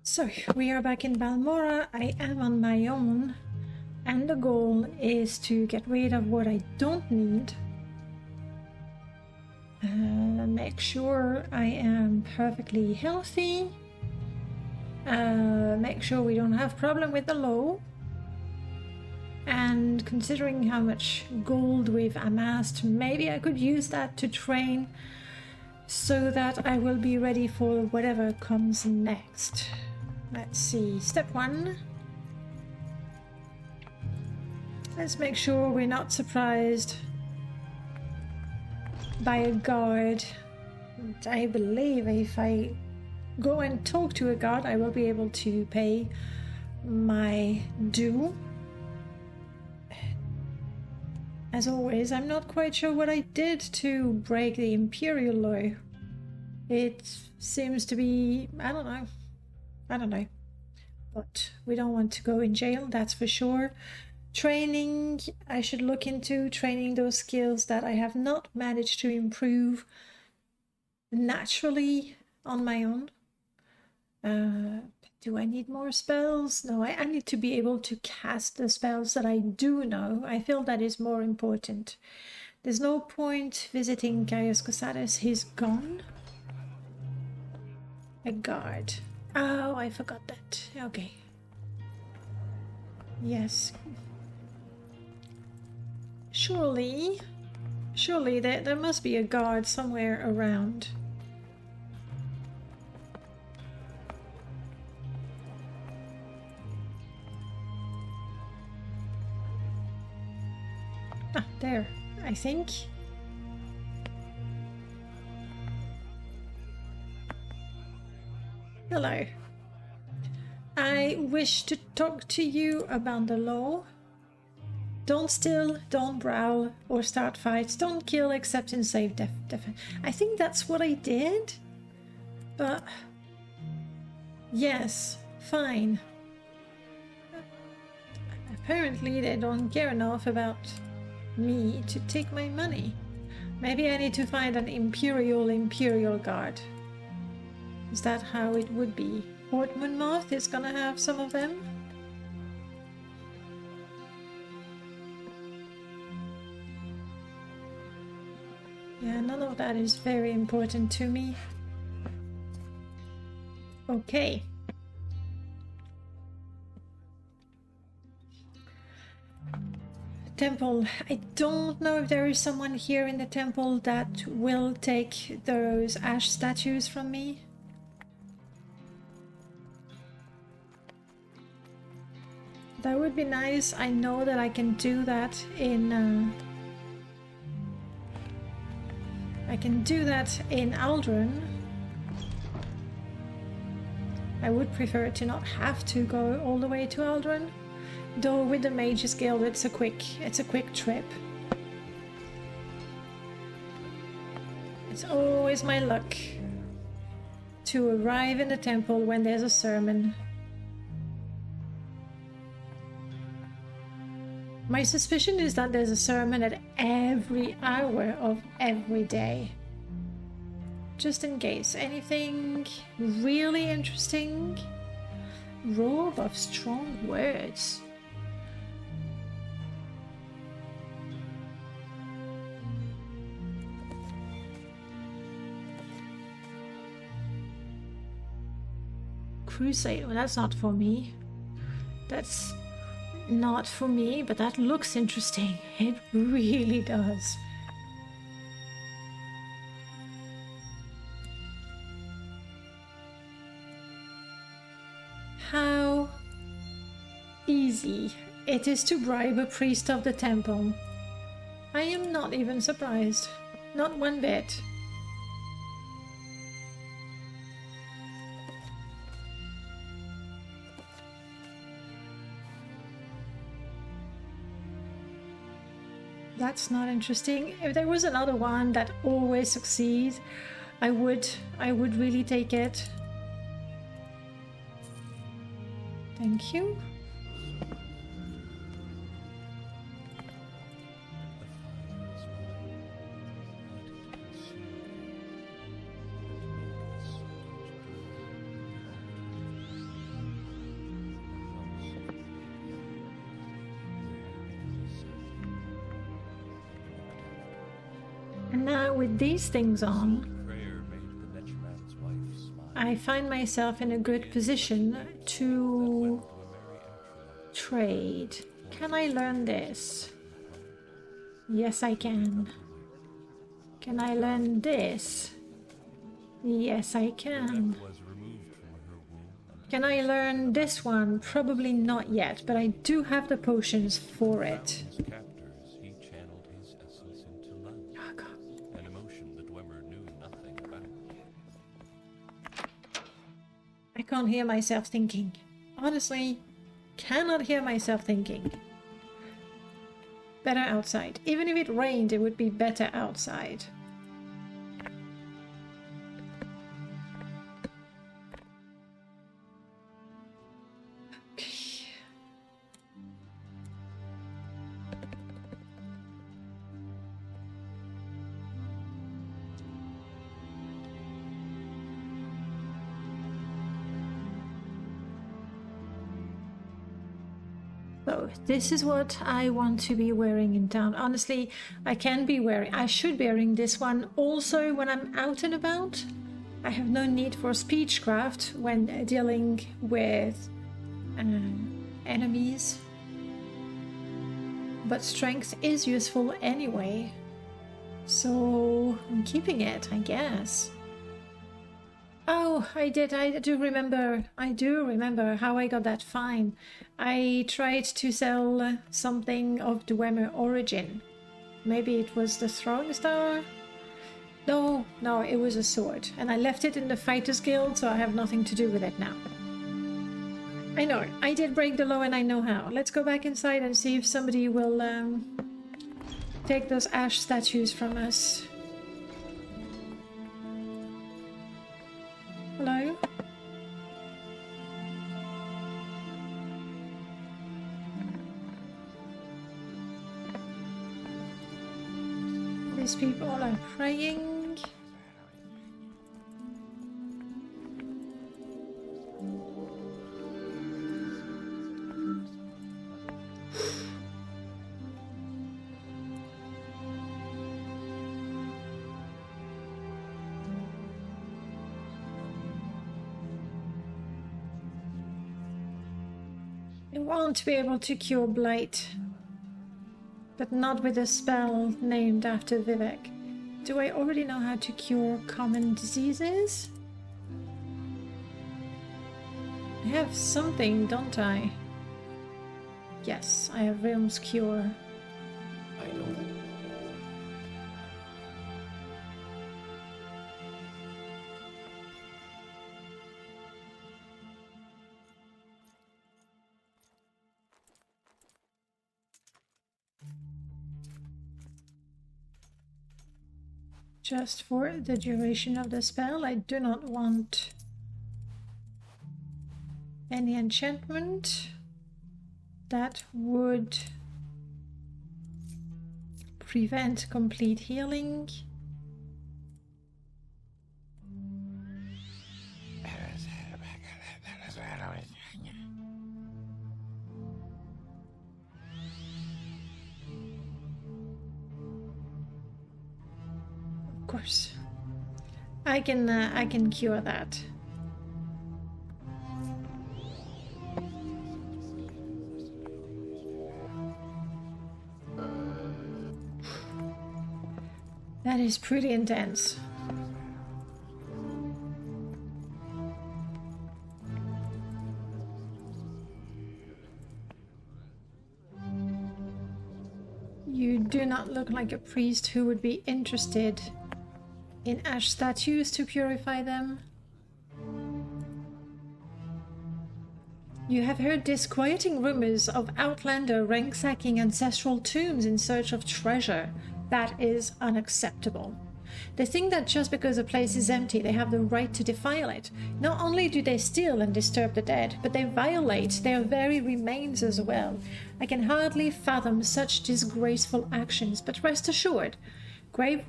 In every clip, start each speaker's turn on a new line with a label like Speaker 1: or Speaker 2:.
Speaker 1: So, we are back in Balmora. I am on my own, and the goal is to get rid of what I don't need. Make sure I am perfectly healthy. Make sure we don't have problem with the low. And considering how much gold we've amassed, maybe I could use that to train so that I will be ready for whatever comes next. Let's see, step 1. Let's make sure we're not surprised by a guard. I believe if I go and talk to a guard, I will be able to pay my due. As always, I'm not quite sure what I did to break the Imperial law. It seems to be, I don't know. But we don't want to go in jail, that's for sure. Training, I should look into training those skills that I have not managed to improve naturally on my own. Do I need more spells? No, I need to be able to cast the spells that I do know. I feel that is more important. There's no point visiting Gaius Cosatus, he's gone. A guard. Oh, I forgot that. Okay. Yes. Surely there must be a guard somewhere around. Ah, there, I think. Hello. I wish to talk to you about the law. Don't steal, don't brawl, or start fights. Don't kill except in safe defense. I think that's what I did. But yes, fine. Apparently they don't care enough about me to take my money. Maybe I need to find an Imperial guard. Is that how it would be? Portmanmouth is gonna have some of them? Yeah, none of that is very important to me. Okay. Temple. I don't know if there is someone here in the temple that will take those ash statues from me. That would be nice. I know that I can do that in Aldrin. I would prefer to not have to go all the way to Aldrin. Though with the Mage's Guild it's a quick trip. It's always my luck to arrive in the temple when there's a sermon. My suspicion is that there's a sermon at every hour of every day. Just in case. Anything really interesting? Robe of strong words. Crusade. Well, that's not for me. That's not for me, but that looks interesting. It really does. How easy it is to bribe a priest of the temple. I am not even surprised. Not one bit. That's not interesting. If there was another one that always succeeds, I would really take it. Thank you. And now with these things on, I find myself in a good position to trade. Can I learn this? Yes, I can. Can I learn this? Yes, I can. Can I learn this one? Probably not yet, but I do have the potions for it. Oh, God. I can't hear myself thinking. Honestly, cannot hear myself thinking. Better outside. Even if it rained, it would be better outside. So this is what I want to be wearing in town. Honestly, I should be wearing this one also when I'm out and about. I have no need for speechcraft when dealing with enemies. But strength is useful anyway. So I'm keeping it, I guess. Oh, I do remember how I got that fine. I tried to sell something of Dwemer origin. Maybe it was the throwing star? No, it was a sword. And I left it in the Fighters Guild, so I have nothing to do with it now. I know, I did break the law and I know how. Let's go back inside and see if somebody will take those ash statues from us. Hello? These people are praying. I won't be able to cure Blight, but not with a spell named after Vivek. Do I already know how to cure common diseases? I have something, don't I? Yes, I have Realm's Cure.
Speaker 2: I don't.
Speaker 1: Just for the duration of the spell, I do not want any enchantment that would prevent complete healing. Of course, I can cure that. That is pretty intense. You do not look like a priest who would be interested in ash statues to purify them. You have heard disquieting rumors of Outlander ransacking ancestral tombs in search of treasure. That is unacceptable. They think that just because a place is empty, they have the right to defile it. Not only do they steal and disturb the dead, but they violate their very remains as well. I can hardly fathom such disgraceful actions, but rest assured, grave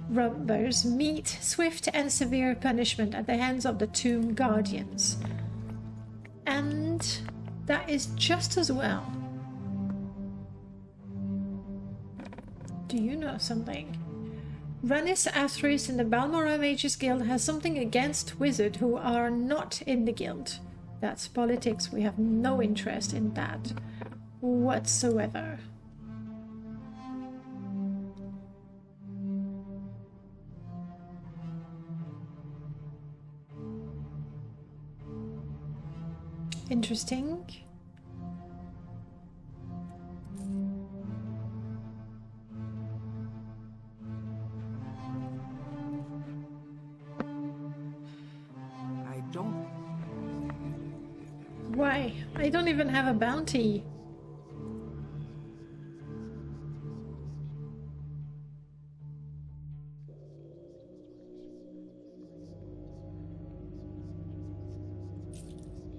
Speaker 1: robbers meet swift and severe punishment at the hands of the tomb guardians. And that is just as well. Do you know something? Ranis Athris in the Balmora Mages Guild has something against wizards who are not in the guild. That's politics. We have no interest in that whatsoever. Interesting. Why? I don't even have a bounty.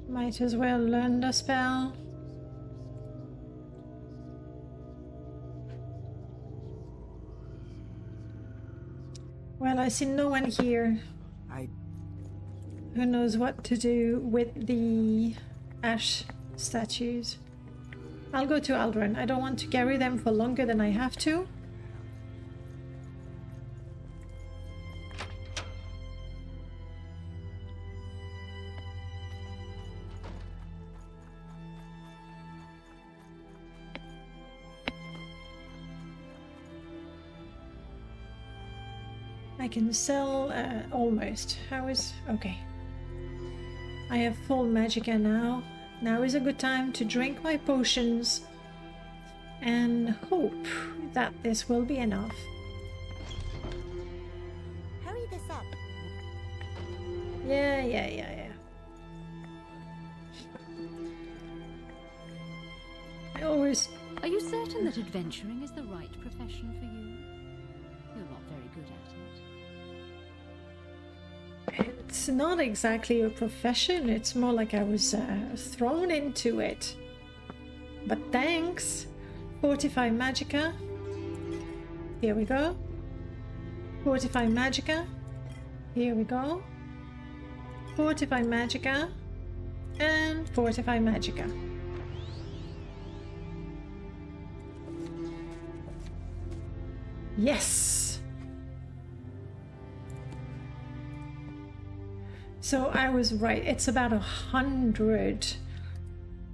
Speaker 1: Might as well learn the spell. Well, I see no one here. Who knows what to do with the ash statues. I'll go to Aldrin. I don't want to carry them for longer than I have to. I can sell almost. How is... okay. I have full magicka now. Now is a good time to drink my potions and hope that this will be enough.
Speaker 3: Hurry this up.
Speaker 1: Yeah. I always...
Speaker 4: Are you certain that adventuring is the right profession for you? You're not very good at it.
Speaker 1: It's not exactly a profession, it's more like I was thrown into it. But thanks! Fortify Magicka. Here we go. Fortify Magicka. Here we go. Fortify Magicka. And Fortify Magicka. Yes! So I was right, it's about 100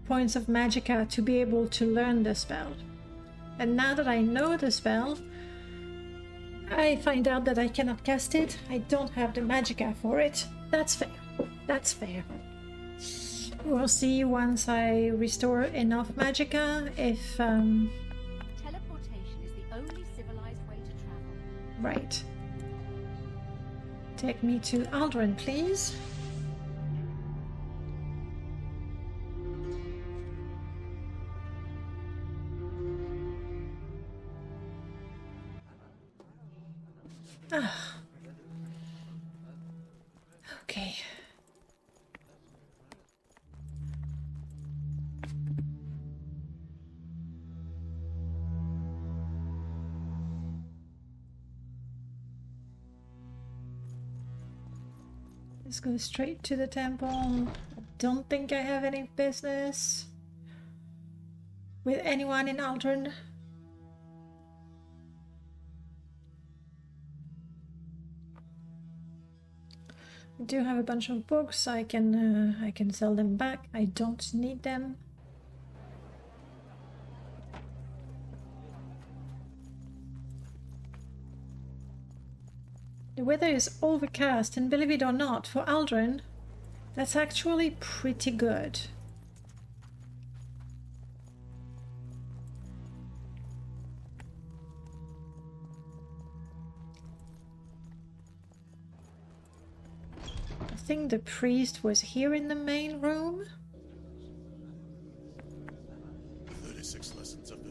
Speaker 1: points of magicka to be able to learn the spell. And now that I know the spell, I find out that I cannot cast it. I don't have the magicka for it. That's fair. That's fair. We'll see once I restore enough magicka if...
Speaker 4: Teleportation is the only civilized way to travel.
Speaker 1: Right. Take me to Aldrin, please. Ah. Okay. Let's go straight to the temple. I don't think I have any business with anyone in Aldrin. I do have a bunch of books. I can sell them back. I don't need them. The weather is overcast, and believe it or not, for Aldrin, that's actually pretty good. I think the priest was here in the main room.
Speaker 5: 36 lessons of Vivek.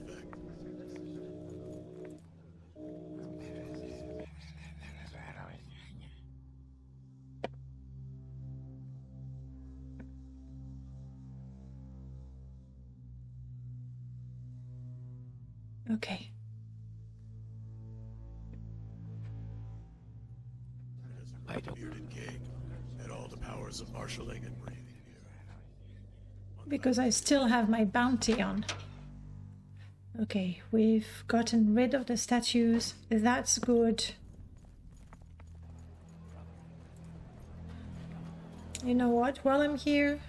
Speaker 1: Okay.
Speaker 5: I don't. Bearded king and all the powers of marshalling and breathing.
Speaker 1: Because I still have my bounty on. Okay, we've gotten rid of the statues. That's good. You know what? While I'm here,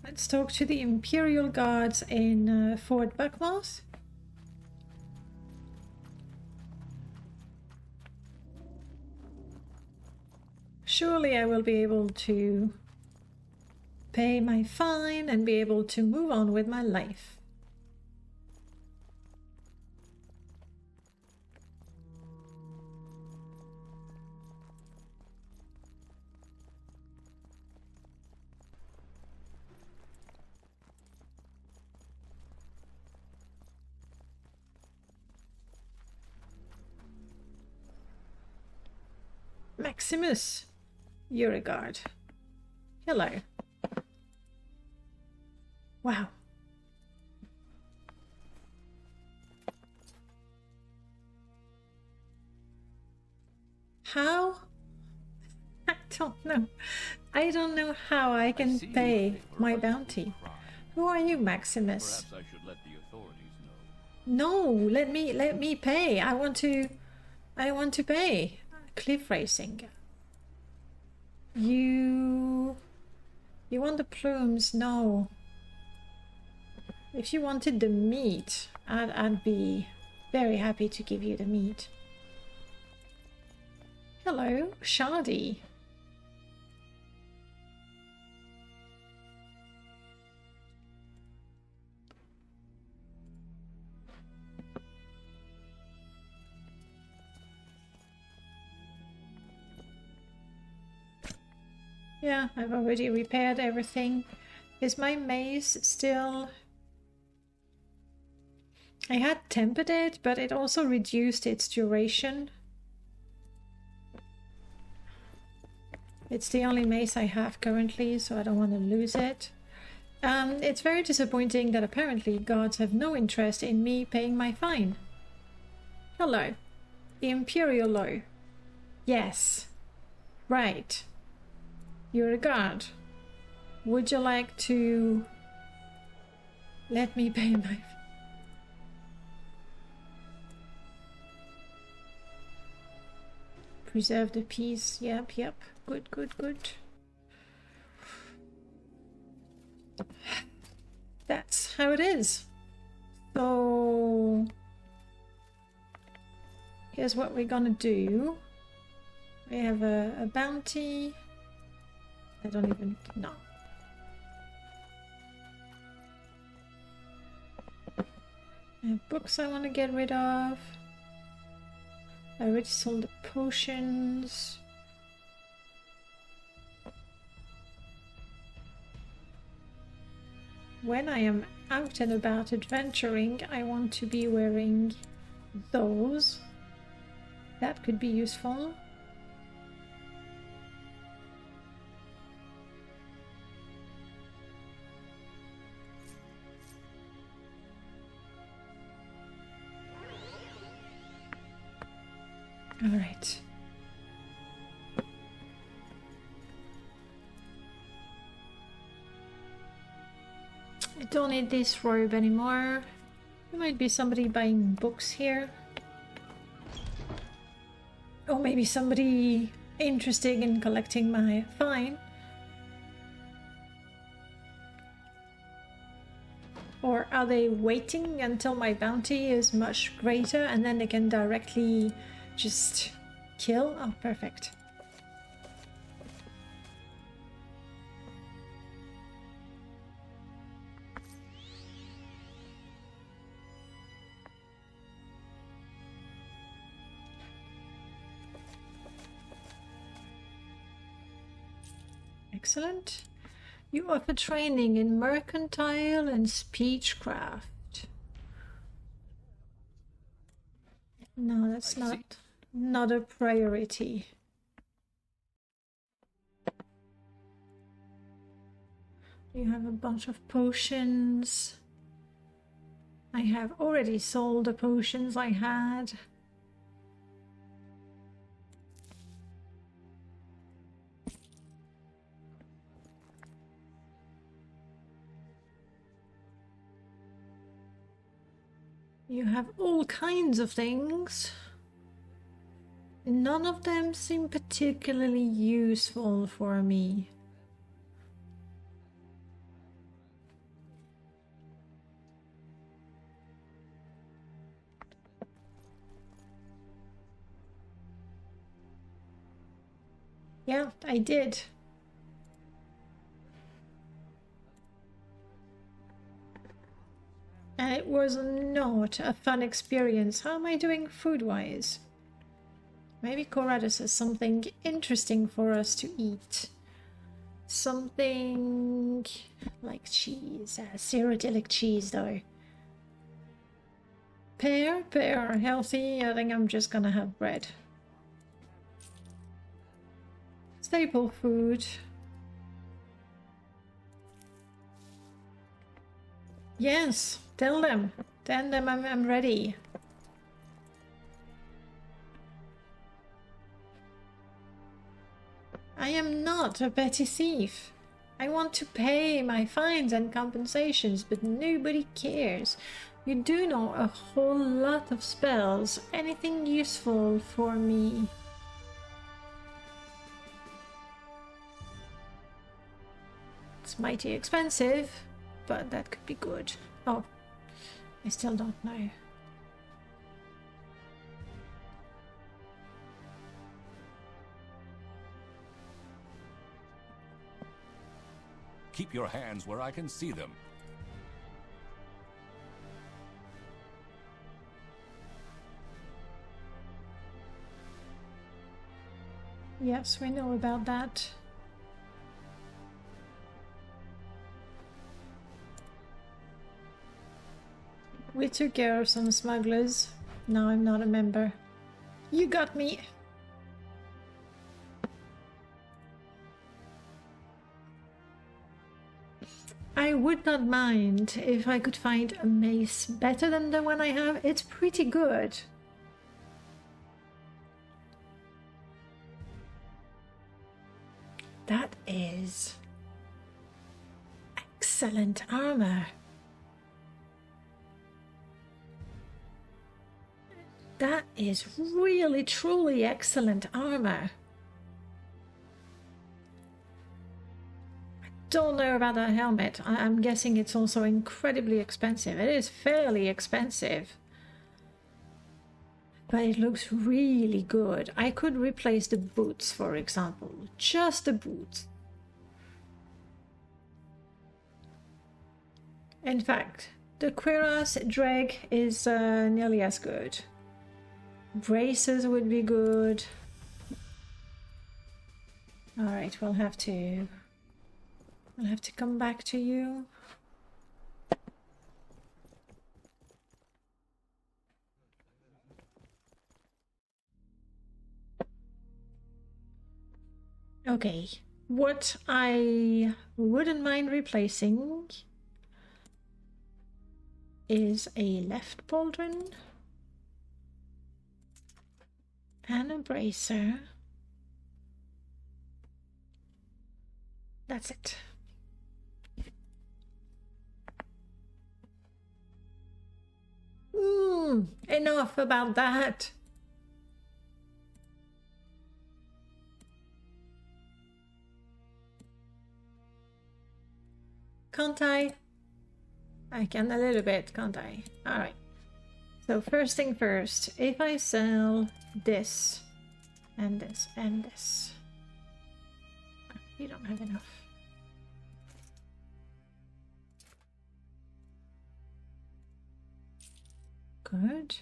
Speaker 1: let's talk to the Imperial Guards in Fort Buckmoss. Surely I will be able to pay my fine and be able to move on with my life. Maximus, you're a guard. Hello. Wow. How? I don't know. I don't know how I can pay my bounty. Who are you, Maximus?
Speaker 2: Perhaps I should let the authorities know.
Speaker 1: No, let me pay. I want to pay. Cliff racing. You want the plumes? No. If you wanted the meat, I'd be very happy to give you the meat. Hello, Shardy. Yeah, I've already repaired everything. Is my mace still... I had tempered it, but it also reduced its duration. It's the only mace I have currently, so I don't want to lose it. It's very disappointing that apparently guards have no interest in me paying my fine. Hello. Imperial law. Yes. Right. You're a guard. Would you like to let me pay my... Preserve the peace. Yep. Good. That's how it is. So... here's what we're gonna do. We have a bounty. I don't even know. I have books I want to get rid of. I already sold the potions. When I am out and about adventuring, I want to be wearing those. That could be useful. All right. I don't need this robe anymore. There might be somebody buying books here. Or maybe somebody interested in collecting my fine. Or are they waiting until my bounty is much greater and then they can directly just kill? Oh, perfect. Excellent. You offer training in mercantile and speechcraft. No, that's not a priority. You have a bunch of potions. I have already sold the potions I had. You have all kinds of things. None of them seem particularly useful for me. Yeah, I did. And it was not a fun experience. How am I doing food-wise? Maybe Corrado has something interesting for us to eat. Something like cheese. Cyrodiilic cheese, though. Pear, healthy. I think I'm just gonna have bread. Staple food. Yes, tell them. Tell them I'm ready. I am not a petty thief. I want to pay my fines and compensations, but nobody cares. You do know a whole lot of spells. Anything useful for me? It's mighty expensive, but that could be good. Oh, I still don't know.
Speaker 3: Keep your hands where I can see them.
Speaker 1: Yes, we know about that. We took care of some smugglers. Now I'm not a member. You got me! I would not mind if I could find a mace better than the one I have. It's pretty good. That is excellent armor. That is really, truly excellent armor. I don't know about that helmet. I'm guessing it's also incredibly expensive. It is fairly expensive. But it looks really good. I could replace the boots, for example. Just the boots. In fact, the cuirass drag is nearly as good. Braces would be good. Alright, we'll have to come back to you. Okay, what I wouldn't mind replacing is a left pauldron and a bracer. That's it. Enough about that. Can't I? I can a little bit, can't I? Alright. So first thing first, if I sell this and this and this. You don't have enough. Good.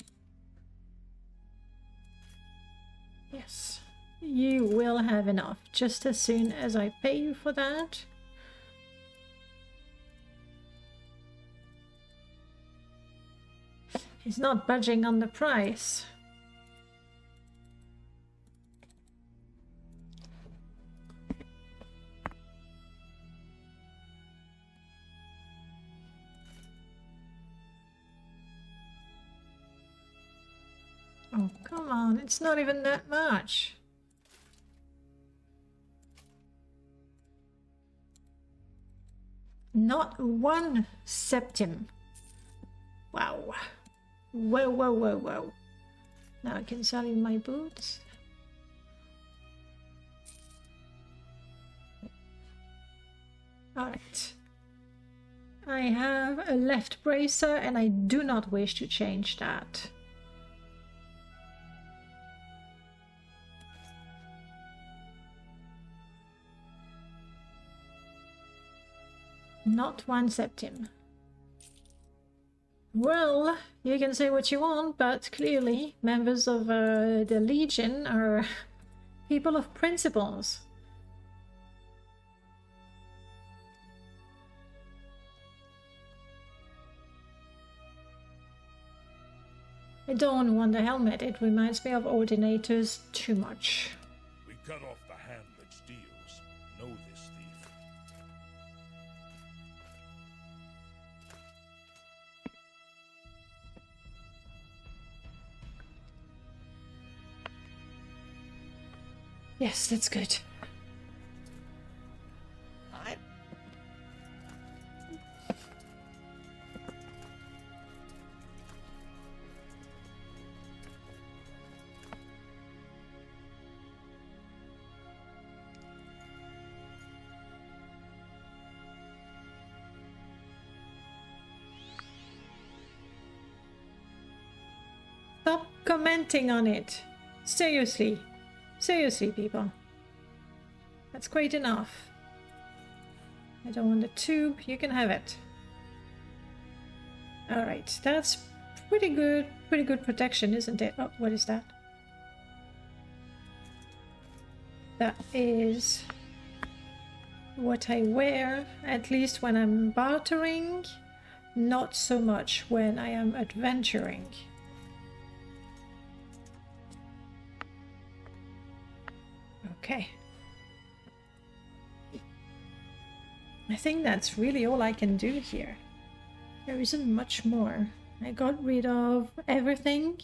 Speaker 1: Yes. You will have enough just as soon as I pay you for that. He's not budging on the price. Oh, come on, it's not even that much. Not 1 septim. Wow. Whoa, whoa, whoa, whoa. Now I can sell you my boots. Alright. I have a left bracer and I do not wish to change that. Not one septim. Well, you can say what you want, but clearly members of the Legion are people of principles. I don't want the helmet. It reminds me of ordinators too much.
Speaker 5: We cut off the hand that steals. Know this thief.
Speaker 1: Yes, that's good. Stop commenting on it. Seriously. Seriously, people. That's quite enough. I don't want the tube. You can have it. Alright, that's pretty good. Pretty good protection, isn't it? Oh, what is that? That is what I wear, at least when I'm bartering. Not so much when I am adventuring. Okay. I think that's really all I can do here. There isn't much more. I got rid of everything.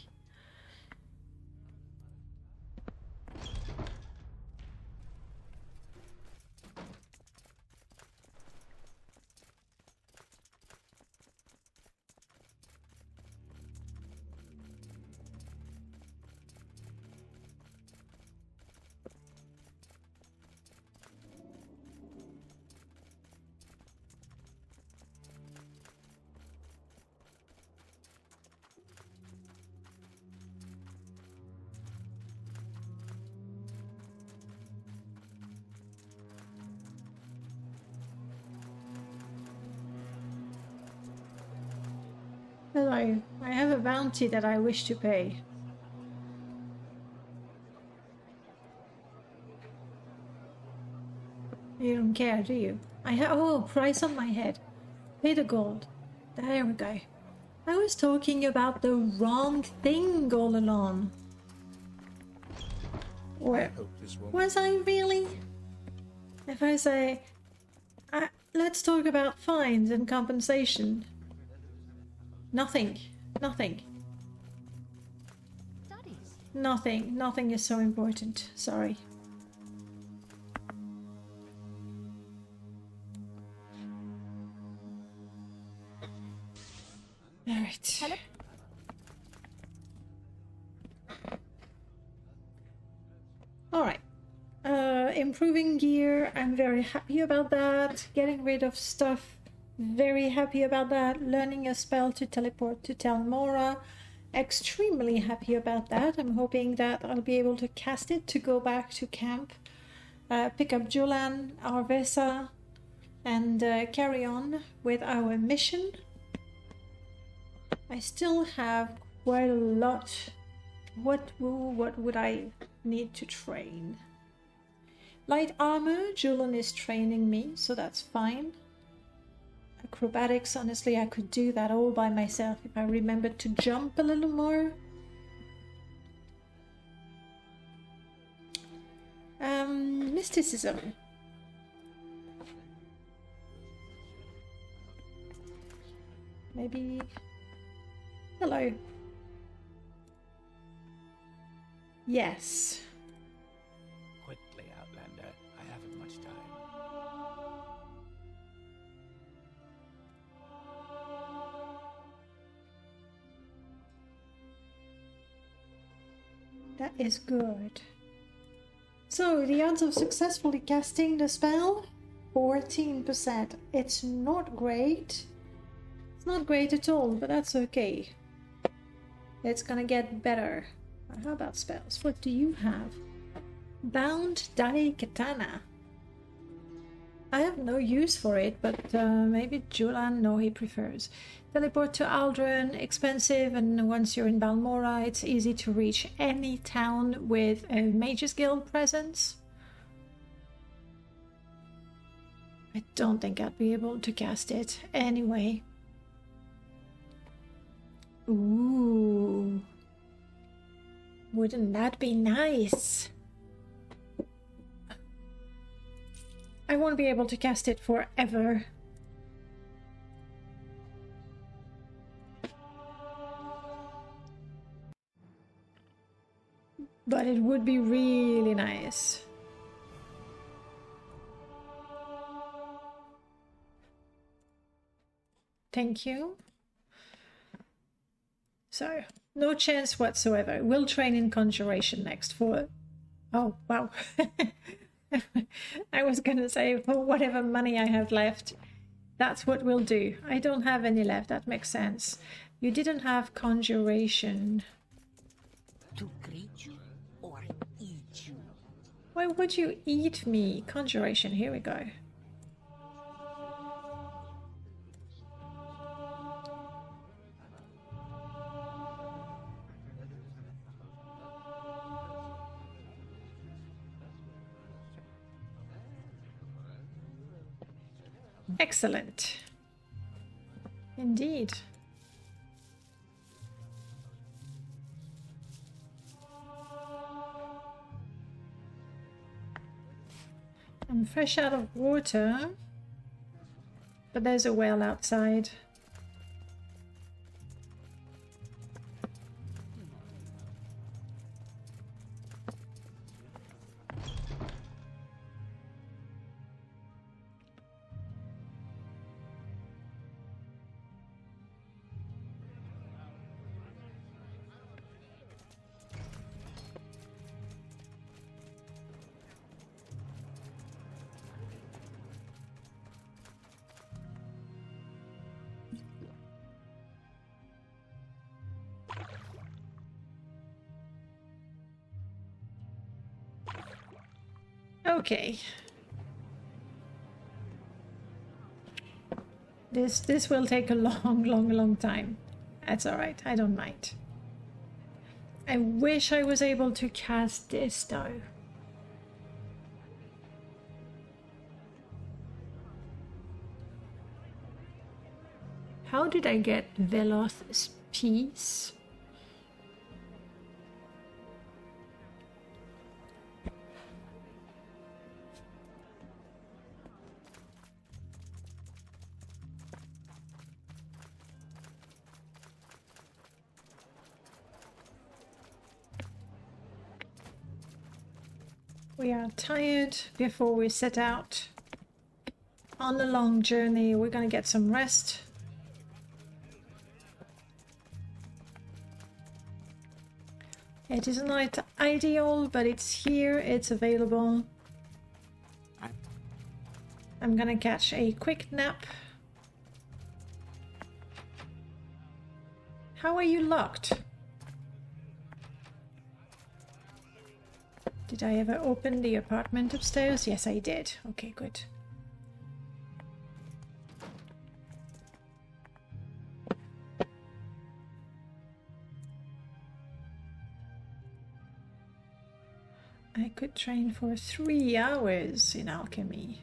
Speaker 1: Hello, I have a bounty that I wish to pay. You don't care, do you? I have price on my head. Pay the gold. There we go. I was talking about the wrong thing all along. Or was I really? If I say, let's talk about fines and compensation. Nothing. Nothing.
Speaker 4: Studies.
Speaker 1: Nothing. Nothing is so important. Sorry. All right.
Speaker 4: Hello.
Speaker 1: All right. Improving gear. I'm very happy about that. Getting rid of stuff. Very happy about that. Learning a spell to teleport to Telmora. Extremely happy about that. I'm hoping that I'll be able to cast it to go back to camp, pick up Julan, Arvesa, and carry on with our mission. I still have quite a lot. What would I need to train? Light armor, Julan is training me, so that's fine. Acrobatics, honestly, I could do that all by myself if I remembered to jump a little more. Mysticism. Maybe... Hello. Yes.
Speaker 6: Quickly, Outlander. I haven't much time.
Speaker 1: That is good. So, the odds of successfully casting the spell? 14%. It's not great. It's not great at all, but that's okay. It's gonna get better. How about spells? What do you have? Bound Dai Katana. I have no use for it, but maybe Julian, no, he prefers. Teleport to Aldrin, expensive, and once you're in Balmora, it's easy to reach any town with a Mage's Guild presence. I don't think I'd be able to cast it anyway. Ooh. Wouldn't that be nice? I won't be able to cast it forever. But it would be really nice. Thank you. So, no chance whatsoever. We'll train in Conjuration next for... Oh, wow. I was gonna say for whatever money I have left. That's what we'll do. I don't have any left. That makes sense. You didn't have Conjuration.
Speaker 7: To greet you or eat you.
Speaker 1: Why would you eat me? Conjuration, here we go. Excellent. Indeed. I'm fresh out of water, but there's a well outside. Okay. This will take a long time. That's all right. I don't mind. I wish I was able to cast this though. How did I get Veloth's piece? We are tired before we set out on the long journey. We're gonna get some rest. It is not ideal, but it's here, it's available. I'm gonna catch a quick nap. How are you locked? Did I ever open the apartment upstairs? Yes, I did. Okay, good. I could train for 3 hours in alchemy.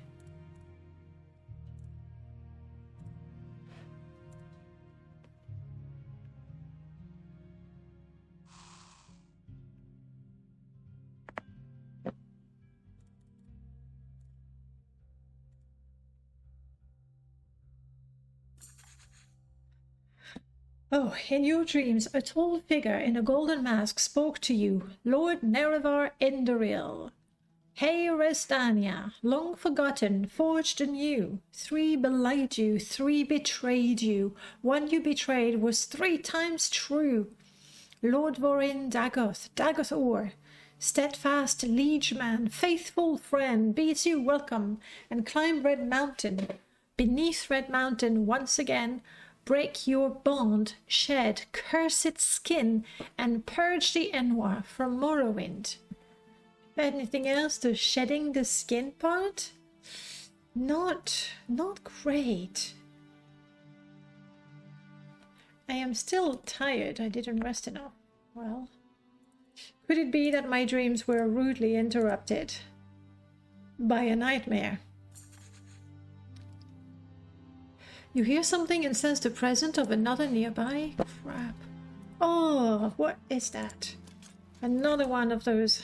Speaker 1: Oh, in your dreams, a tall figure in a golden mask spoke to you, Lord Nerevar Indoril. Hey, Restania, long forgotten, forged anew. 3 belied you, 3 betrayed you. 1 you betrayed was 3 times true. Lord Vorin Dagoth Or, steadfast liegeman, faithful friend, bids you welcome, and climb Red Mountain. Beneath Red Mountain once again, break your bond, shed cursed skin, and purge the Enwa from Morrowind. Anything else to shedding the skin part? Not great. I am still tired. I didn't rest enough. Well, could it be that my dreams were rudely interrupted by a nightmare? You hear something and sense the presence of another nearby? Crap. Oh, what is that? Another one of those.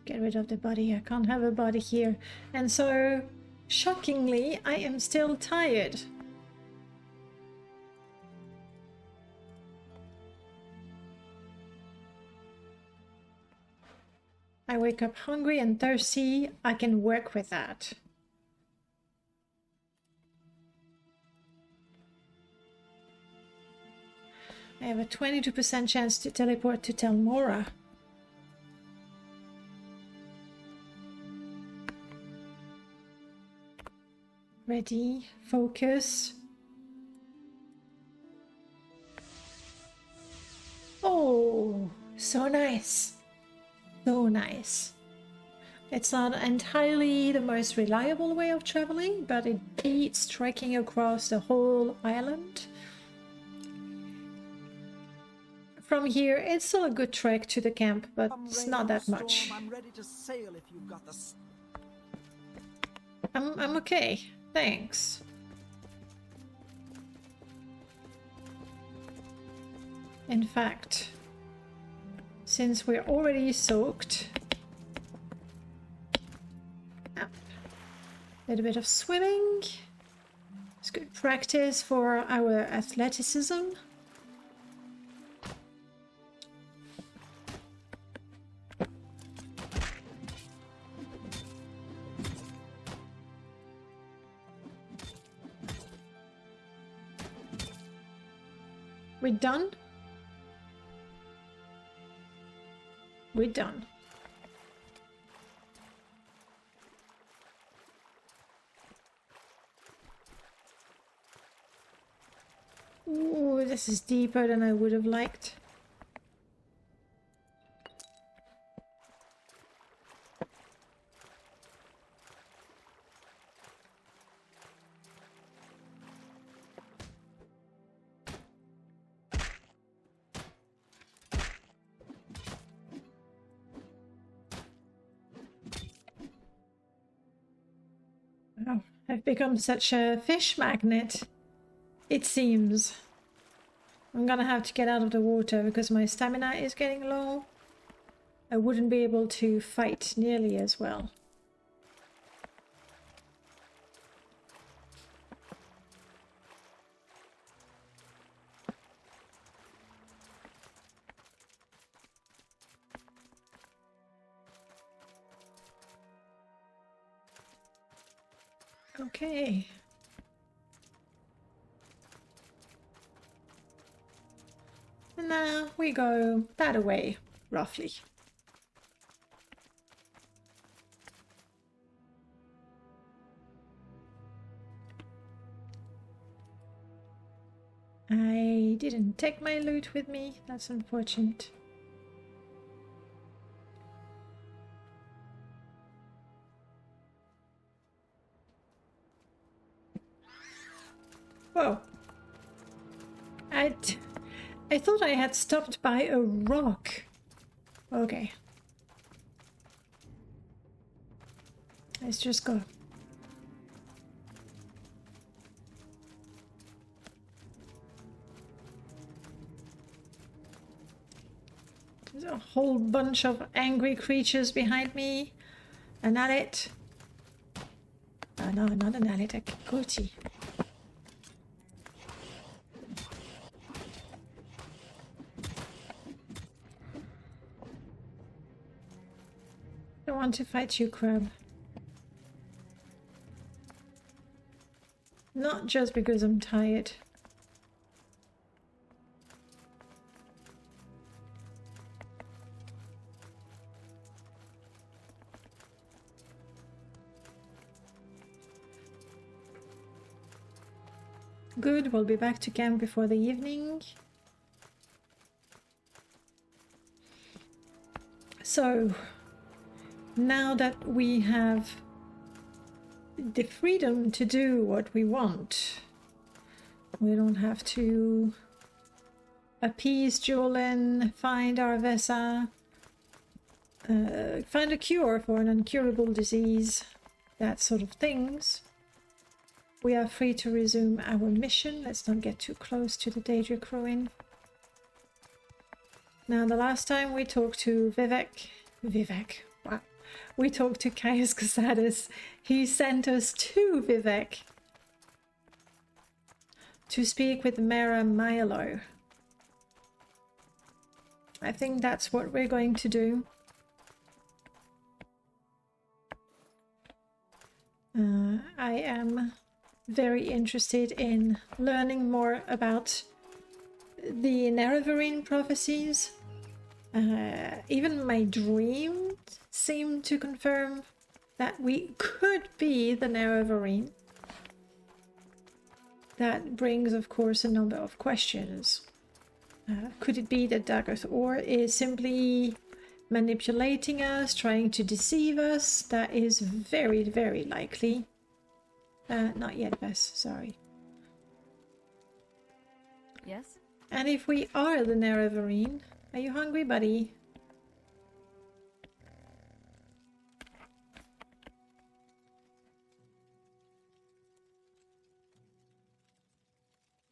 Speaker 1: Get rid of the body. I can't have a body here. And so, shockingly, I am still tired. I wake up hungry and thirsty. I can work with that. I have a 22% chance to teleport to Telmora. Ready, focus. Oh, so nice. So nice. It's not entirely the most reliable way of traveling, but it beats trekking across the whole island. From here, it's still a good trek to the camp, but it's not that much.
Speaker 8: I'm ready to sail if you've got the...
Speaker 1: I'm okay. Thanks. In fact, since we're already soaked, a little bit of swimming. It's good practice for our athleticism. We're done? We're done. Ooh, this is deeper than I would have liked. Oh, I've become such a fish magnet, it seems. I'm gonna have to get out of the water because my stamina is getting low. I wouldn't be able to fight nearly as well. Okay. And now we go that way, roughly. I didn't take my loot with me. That's unfortunate. Whoa. I thought I had stopped by a rock. Okay. Let's just go. There's a whole bunch of angry creatures behind me. An allet. Oh no, not an allet, a kikuchi. I want to fight you, crab. Not just because I'm tired. Good, we'll be back to camp before the evening. So, now that we have the freedom to do what we want, we don't have to appease Julian, find Arvesa, find a cure for an incurable disease, that sort of things. We are free to resume our mission. Let's not get too close to the Daedric ruin. Now, the last time we talked to Vivek, wow. We talked to Caius Casadus. He sent us to Vivek to speak with Mera Milo. I think that's what we're going to do. I am very interested in learning more about the Nerevarine prophecies. Even my dream seemed to confirm that we could be the Nerevarine. That brings, of course, a number of questions. Could it be that Dagoth Or is simply manipulating us, trying to deceive us? That is very, very likely. Not yet, Bess, sorry.
Speaker 4: Yes?
Speaker 1: And if we are the Nerevarine, are you hungry, buddy?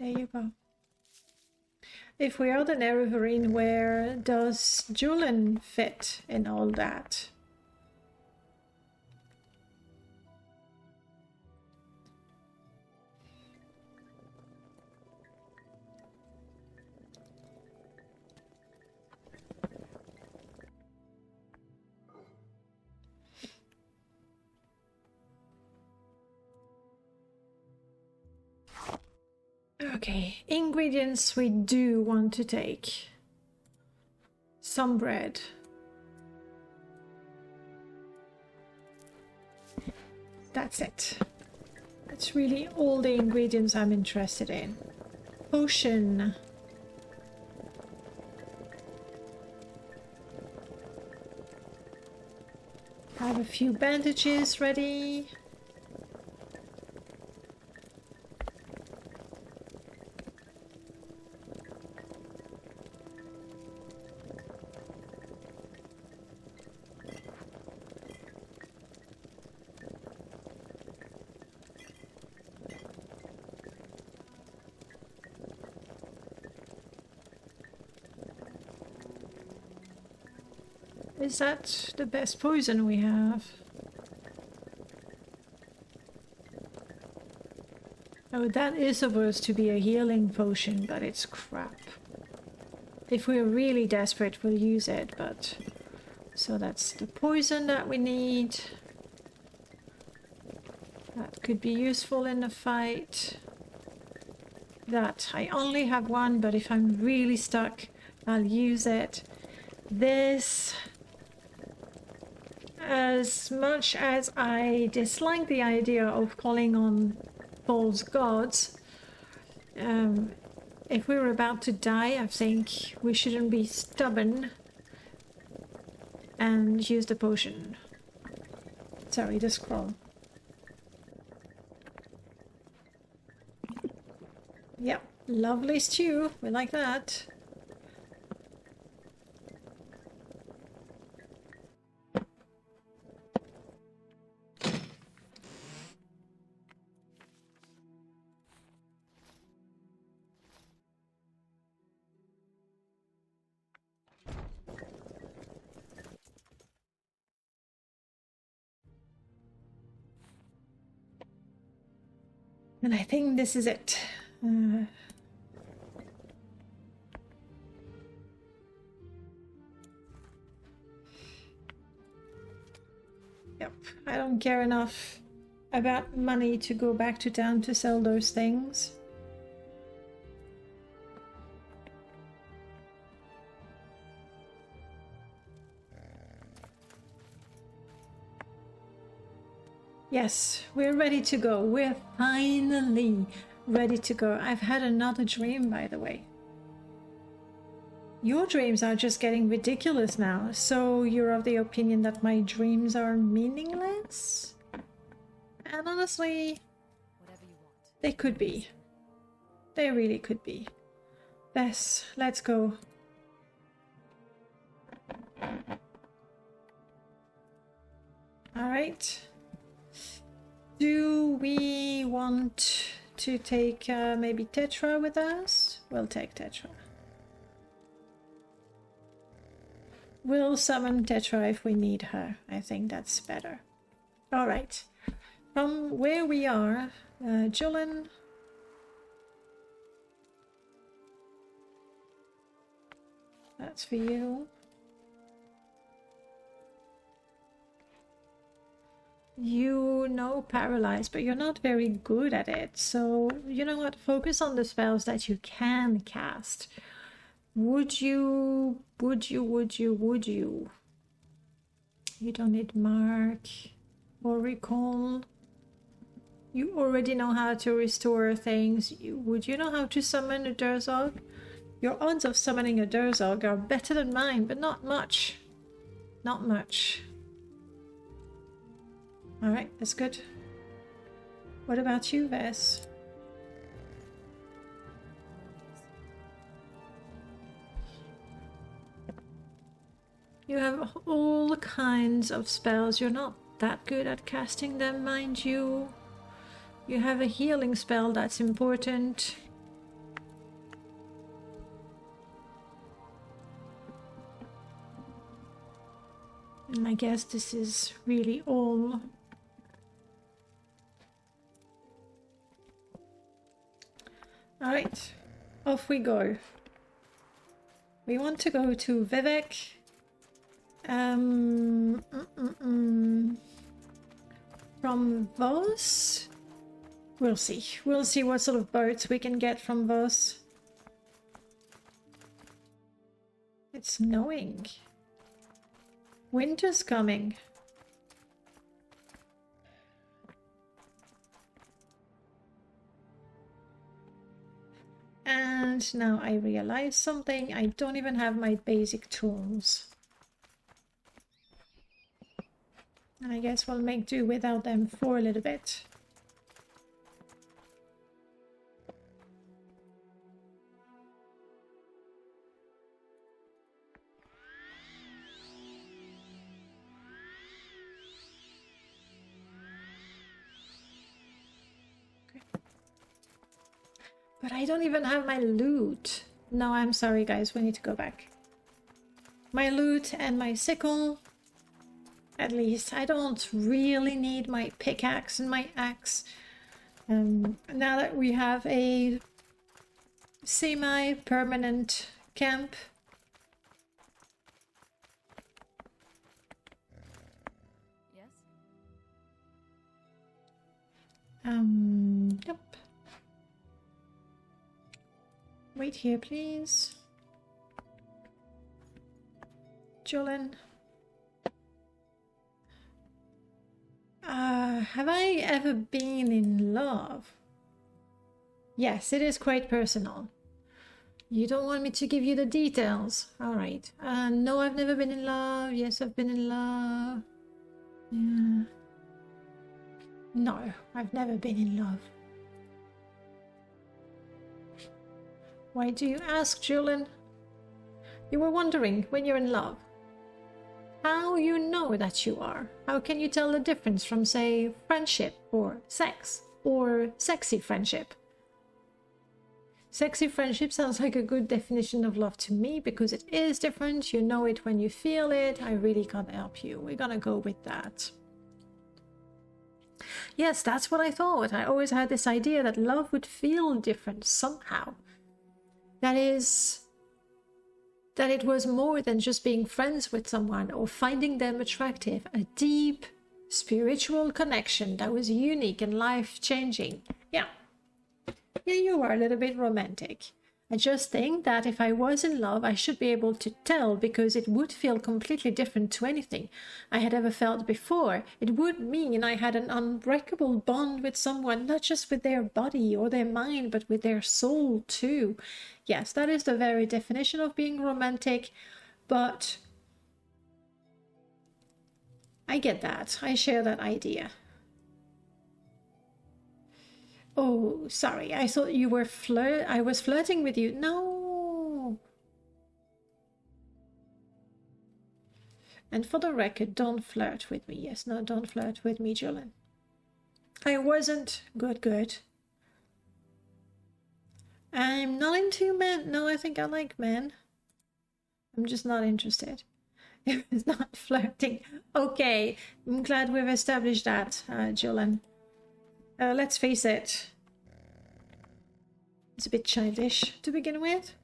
Speaker 1: There you go. If we are the Nerevarine, where does Julian fit in all that? Okay, ingredients we do want to take. Some bread. That's it. That's really all the ingredients I'm interested in. Potion. I have a few bandages ready. Is that the best poison we have? Oh, that is supposed to be a healing potion, but it's crap. If we're really desperate, we'll use it, but... So that's the poison that we need. That could be useful in a fight. That, I only have one, but if I'm really stuck, I'll use it. This... As much as I dislike the idea of calling on false gods, if we were about to die, I think we shouldn't be stubborn and use the potion. Sorry, the scroll. Yep, lovely stew. We like that. And I think this is it. Yep, I don't care enough about money to go back to town to sell those things. Yes, we're ready to go. We're finally ready to go. I've had another dream, by the way. Your dreams are just getting ridiculous now. So you're of the opinion that my dreams are meaningless? And honestly, they could be. They really could be. Bess, let's go. Alright. Do we want to take maybe Tetra with us? We'll take Tetra. We'll summon Tetra if we need her. I think that's better. Alright. From where we are, Julian. That's for you. You know Paralyze, but you're not very good at it. So, you know what? Focus on the spells that you can cast. Would you? You don't need Mark or Recall. You already know how to restore things. Would you know how to summon a Durzog? Your odds of summoning a Durzog are better than mine, but not much. Not much. Alright, that's good. What about you, Vess? You have all kinds of spells. You're not that good at casting them, mind you. You have a healing spell that's important. And I guess this is really all. Alright, off we go. We want to go to Vivek. From Vos? We'll see. We'll see what sort of boats we can get from Vos. It's snowing. Winter's coming. And now I realize something. I don't even have my basic tools. And I guess we'll make do without them for a little bit. But I don't even have my loot. No, I'm sorry guys, we need to go back. My loot and my sickle. At least I don't really need my pickaxe and my axe. Now that we have a semi-permanent camp.
Speaker 4: Yes?
Speaker 1: Yep. Wait here, please. Julian. Have I ever been in love? Yes, it is quite personal. You don't want me to give you the details. Alright. No, I've never been in love. Yes, I've been in love. Yeah. No, I've never been in love. Why do you ask, Julian? You were wondering when you're in love. How you know that you are? How can you tell the difference from, say, friendship or sex or sexy friendship? Sexy friendship sounds like a good definition of love to me because it is different. You know it when you feel it. I really can't help you. We're gonna go with that. Yes, that's what I thought. I always had this idea that love would feel different somehow. That is, that it was more than just being friends with someone or finding them attractive. A deep spiritual connection that was unique and life-changing. Yeah. Yeah, you are a little bit romantic. I just think that if I was in love, I should be able to tell, because it would feel completely different to anything I had ever felt before. It would mean I had an unbreakable bond with someone, not just with their body or their mind, but with their soul too. Yes, that is the very definition of being romantic, but I get that. I share that idea. Oh, sorry. I thought you were I was flirting with you. No. And for the record, don't flirt with me. Yes, no, don't flirt with me, Julian. I wasn't. Good. I'm not into men. No, I think I like men. I'm just not interested. It's not flirting. Okay, I'm glad we've established that, Julian. Let's face it. It's a bit childish to begin with.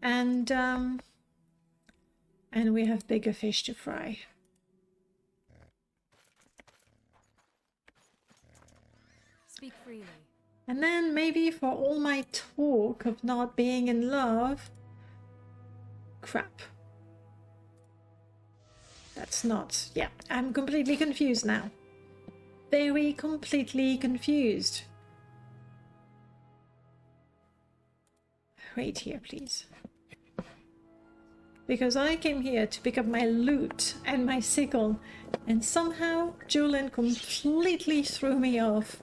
Speaker 1: And we have bigger fish to fry.
Speaker 4: Speak freely.
Speaker 1: And then maybe for all my talk of not being in love... Crap. That's not... Yeah, I'm completely confused now. Very completely confused. Wait here, please. Because I came here to pick up my loot and my sickle, and somehow Julian completely threw me off.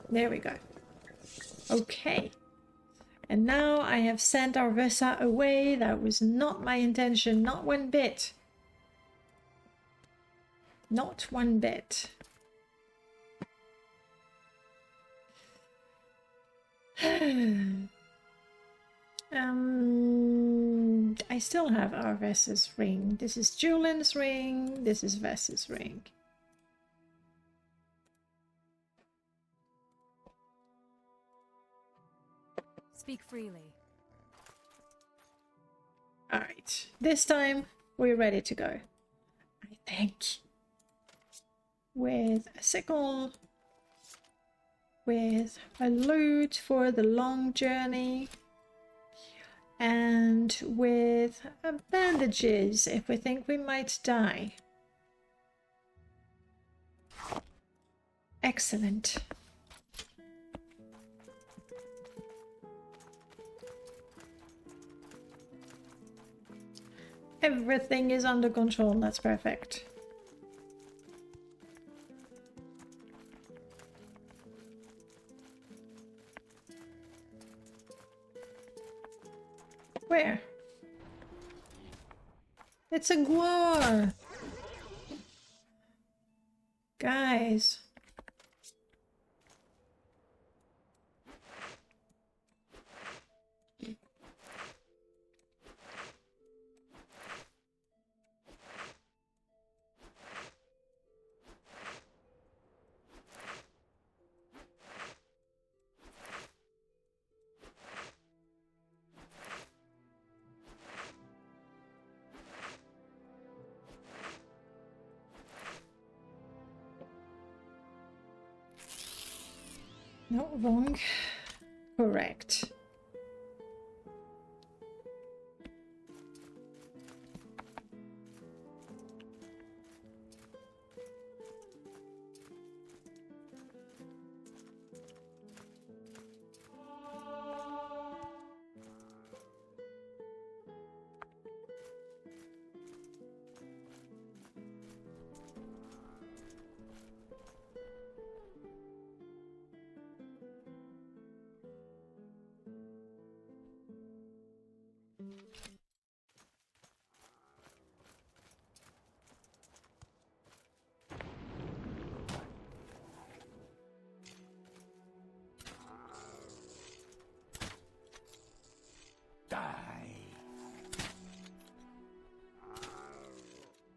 Speaker 1: There we go. Okay. And now I have sent Arvessa away. That was not my intention, not one bit. Not one bit. I still have our Vessa's ring. This is Julian's ring. This is Vessa's ring.
Speaker 4: Speak freely.
Speaker 1: Alright, this time we're ready to go. I think. With a sickle, with a loot for the long journey, and with bandages if we think we might die. Excellent. Everything is under control, that's perfect. Where? It's a guar! Guys. No, wrong. Correct.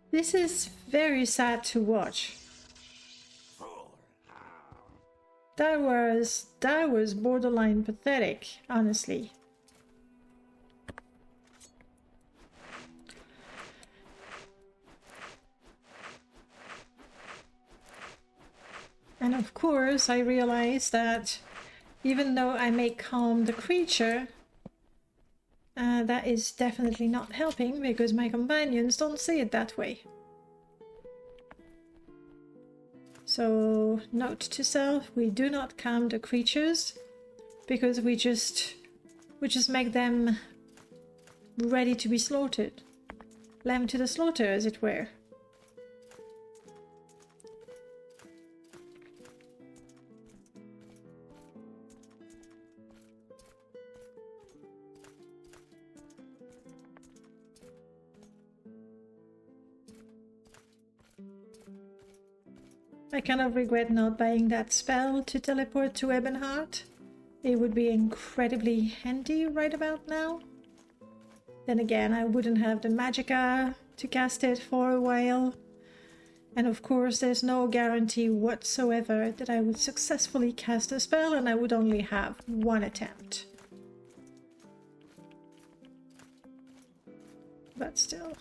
Speaker 1: This is very sad to watch. That was borderline pathetic, honestly. And of course, I realized that Even though I may calm the creature, that is definitely not helping because my companions don't see it that way. So, note to self, we do not calm the creatures because we just make them ready to be slaughtered. Lamb to the slaughter, as it were. I kind of regret not buying that spell to teleport to Ebonheart. It would be incredibly handy right about now. Then again, I wouldn't have the magicka to cast it for a while. And of course, there's no guarantee whatsoever that I would successfully cast a spell, and I would only have one attempt. But still.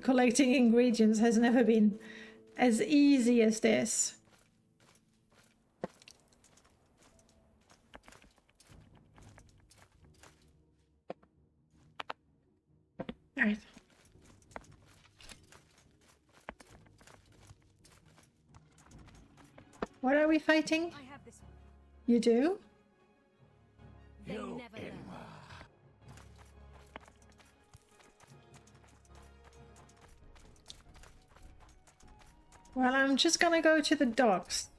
Speaker 1: Collecting ingredients has never been as easy as this. Alright. What are we fighting?
Speaker 4: I have this one.
Speaker 1: You do?
Speaker 4: They
Speaker 6: You
Speaker 4: never
Speaker 6: in
Speaker 4: learn.
Speaker 1: Well, I'm just gonna go to the docks.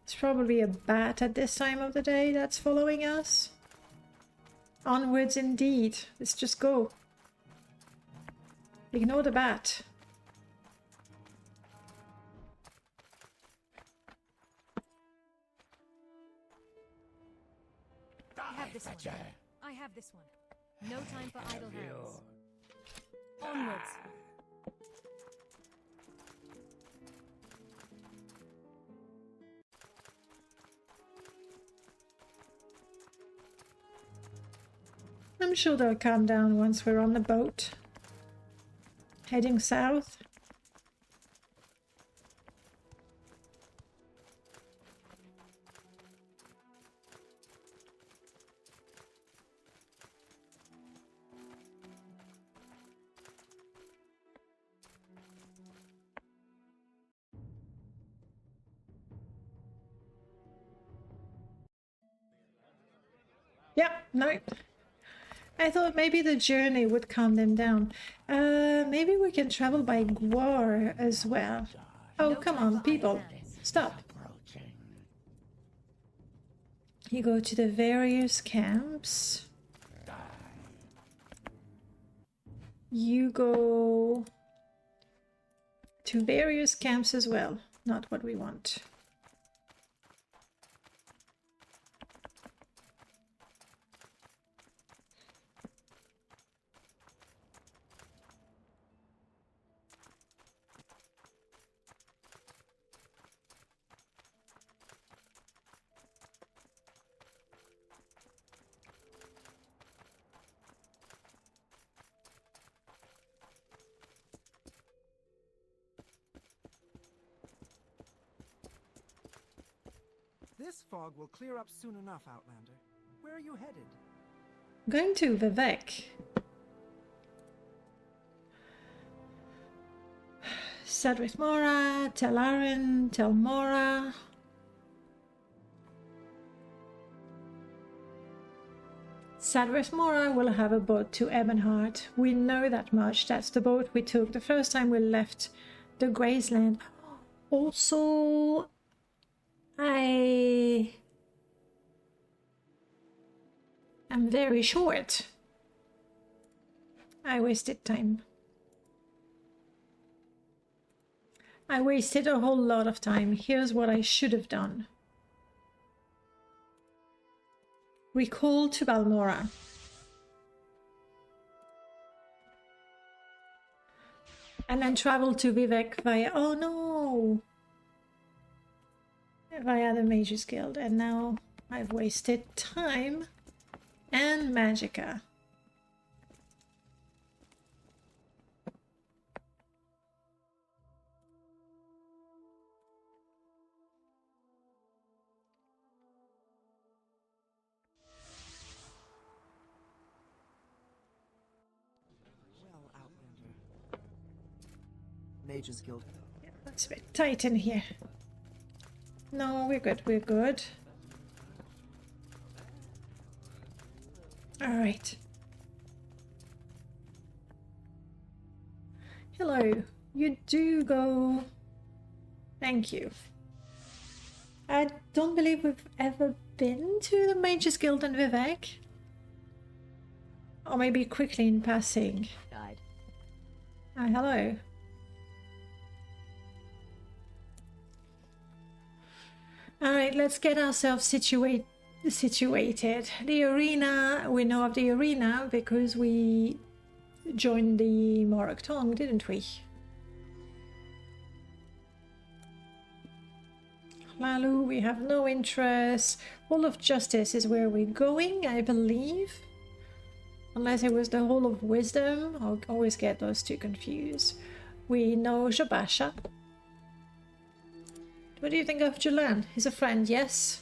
Speaker 1: It's probably a bat at this time of the day that's following us. Onwards indeed. Let's just go. Ignore the bat.
Speaker 4: I have this one.
Speaker 6: Gotcha.
Speaker 4: I have this one. No time for idle
Speaker 6: Have you?
Speaker 4: hands. Onwards.
Speaker 1: I'm sure they'll calm down once we're on the boat. Heading south. Yeah, no. I thought maybe the journey would calm them down. Maybe we can travel by Gwar as well. Oh, come on, people. Stop.
Speaker 6: Approaching.
Speaker 1: You go to the various camps. You go to various camps as well. Not what we want.
Speaker 8: This fog will clear up soon enough, Outlander. Where are you headed?
Speaker 1: Going to Vivek. Sadrith Mora, Telaren, Telmora. Sadrith Mora will have a boat to Ebonheart. We know that much. That's the boat we took the first time we left the Graceland. Also, I am very short. I wasted time. I wasted a whole lot of time. Here's what I should have done. Recall to Balmora. And then travel to Vivek via... Oh no! Via the Mages Guild. And now I've wasted time and magicka.
Speaker 8: Mages Guild.
Speaker 1: It's a bit tight in here. No, we're good, we're good. Alright. Hello. You do go... Thank you. I don't believe we've ever been to the Mages Guild in Vivek. Or maybe quickly in passing.
Speaker 4: Died.
Speaker 1: Ah, hello. Alright, let's get ourselves situated. The arena, we know of the arena because we joined the Morrowind Tongue, didn't we? Lalu, we have no interest. Hall of Justice is where we're going, I believe. Unless it was the Hall of Wisdom. I'll always get those two confused. We know Jabasha. What do you think of Julan? He's a friend, yes?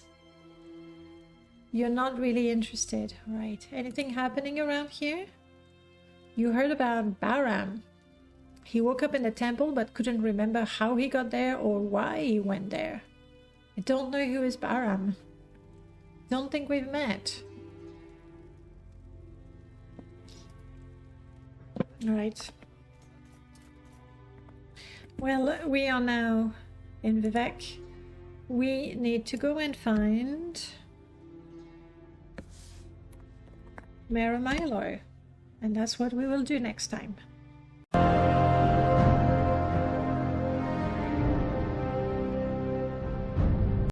Speaker 1: You're not really interested. Right. Anything happening around here? You heard about Baram. He woke up in the temple but couldn't remember how he got there or why he went there. I don't know who is Baram. Don't think we've met. Alright. Well, we are now in Vivek. We need to go and find Mayor Milo. And that's what we will do next time.